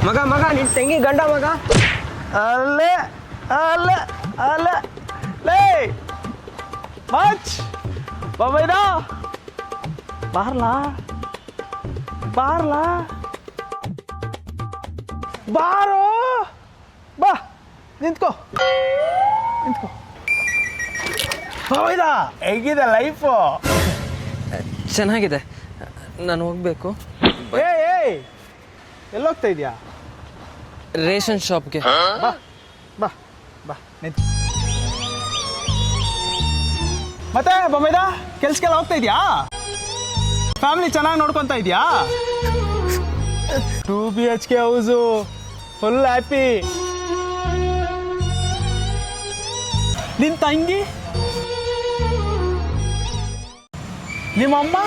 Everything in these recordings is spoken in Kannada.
ಮಗ ಮಗ ನಿನ್ ತಂಗಿ ಗಂಡ ಮಗ ಅಲ್ಲೇ ಅಲ್ಲೇ ಅಲ್ಲೇ ಲೇ ಮಚ್ ಬಾಬೈದ ಬಾರ್ಲಾ ಬಾರ್ಲಾ ಬಾರೋ ಬಾ ನಿಂತ್ಕೋ ನಿಂತ್ಕೋ ಬಾಬೈದ ಹೇಗಿದೆ ಲೈಫು ಚೆನ್ನಾಗಿದೆ ನಾನು ಹೋಗ್ಬೇಕು ಏಯ್ ಎಲ್ಲೋಗ್ತಾ ಇದೆಯಾ ರೇಷನ್ ಶಾಪ್ಗೆ ಬಾ ಬಾ ಬಾ ನಿಂತು ಮತ್ತೆ ಬೊಮ್ಮೆದ ಕೆಲ್ಸಕ್ಕೆಲ್ಲ ಹೋಗ್ತಾ ಇದೆಯಾ ಫ್ಯಾಮಿಲಿ ಚೆನ್ನಾಗಿ ನೋಡ್ಕೊತಾ ಇದೆಯಾ 2 BHK ಹೌಸು ಫುಲ್ ಹ್ಯಾಪಿ ನಿನ್ನ ತಂಗಿ ನಿಮ್ಮಮ್ಮ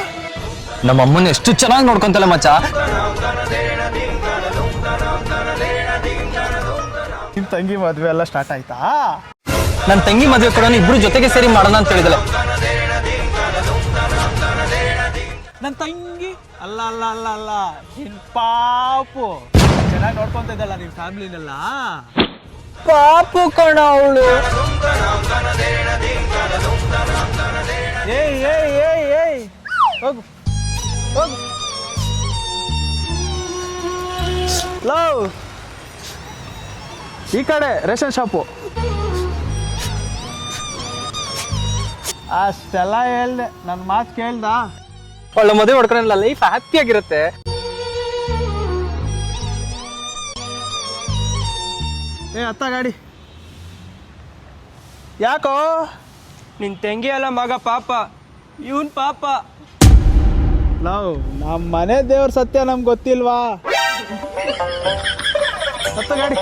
ನಮ್ಮಮ್ಮನ ಎಷ್ಟು ಚೆನ್ನಾಗಿ ನೋಡ್ಕೊಂತಲ್ಲ ಮಚ್ಚ. ನಿಮ್ಮ ತಂಗಿ ಮದುವೆ ಎಲ್ಲ ಸ್ಟಾರ್ಟ್ ಆಯ್ತಾ? ನನ್ನ ತಂಗಿ ಮದುವೆ ಕೂಡ ಇಬ್ರು ಜೊತೆಗೆ ಸೇರಿ ಮಾಡೋಣ ಅಂತ ಹೇಳಿದಳೆ. ನನ್ನ ತಂಗಿ ಅಲ್ಲ ಅಲ್ಲ ಅಲ್ಲ ಅಲ್ಲ ನಿನ್ ಪಾಪು ಚೆನ್ನಾಗಿ ನೋಡ್ಕೊಂತ ಇದ್ದಲ್ಲ ನಿಮ್ ಫ್ಯಾಮಿಲಿನೆಲ್ಲ. ಪಾಪು ಕಣ ಅವಳು. ಏಯ್ ಏಯ್ ಏಯ್ ಏಯ್ ಹೋಗು ಹೋಗು. ಲವ್ ಈ ಕಡೆ ರೇಷನ್ ಶಾಪು. ಅಷ್ಟೆಲ್ಲ ಹೇಳ್ದೆ, ನನ್ನ ಮಾತು ಕೇಳ್ದ. ಅವಳ ಮದುವೆ ಮಾಡ್ಕೊಂಡ್ರಲ್ಲ ಲೈಫ್ ಹ್ಯಾಪಿ ಆಗಿರುತ್ತೆ. ಏ ಅತ್ತ ಗಾಡಿ ಯಾಕೋ? ನಿನ್ ತಂಗಿ ಅಲ್ಲ ಮಗ ಪಾಪ, ಇವನ್ ಪಾಪ. ಲವ್ ನಮ್ಮ ಮನೆ ದೇವ್ರ ಸತ್ಯ ನಮ್ಗೆ ಗೊತ್ತಿಲ್ವಾ? ಅತ್ತ ಗಾಡಿ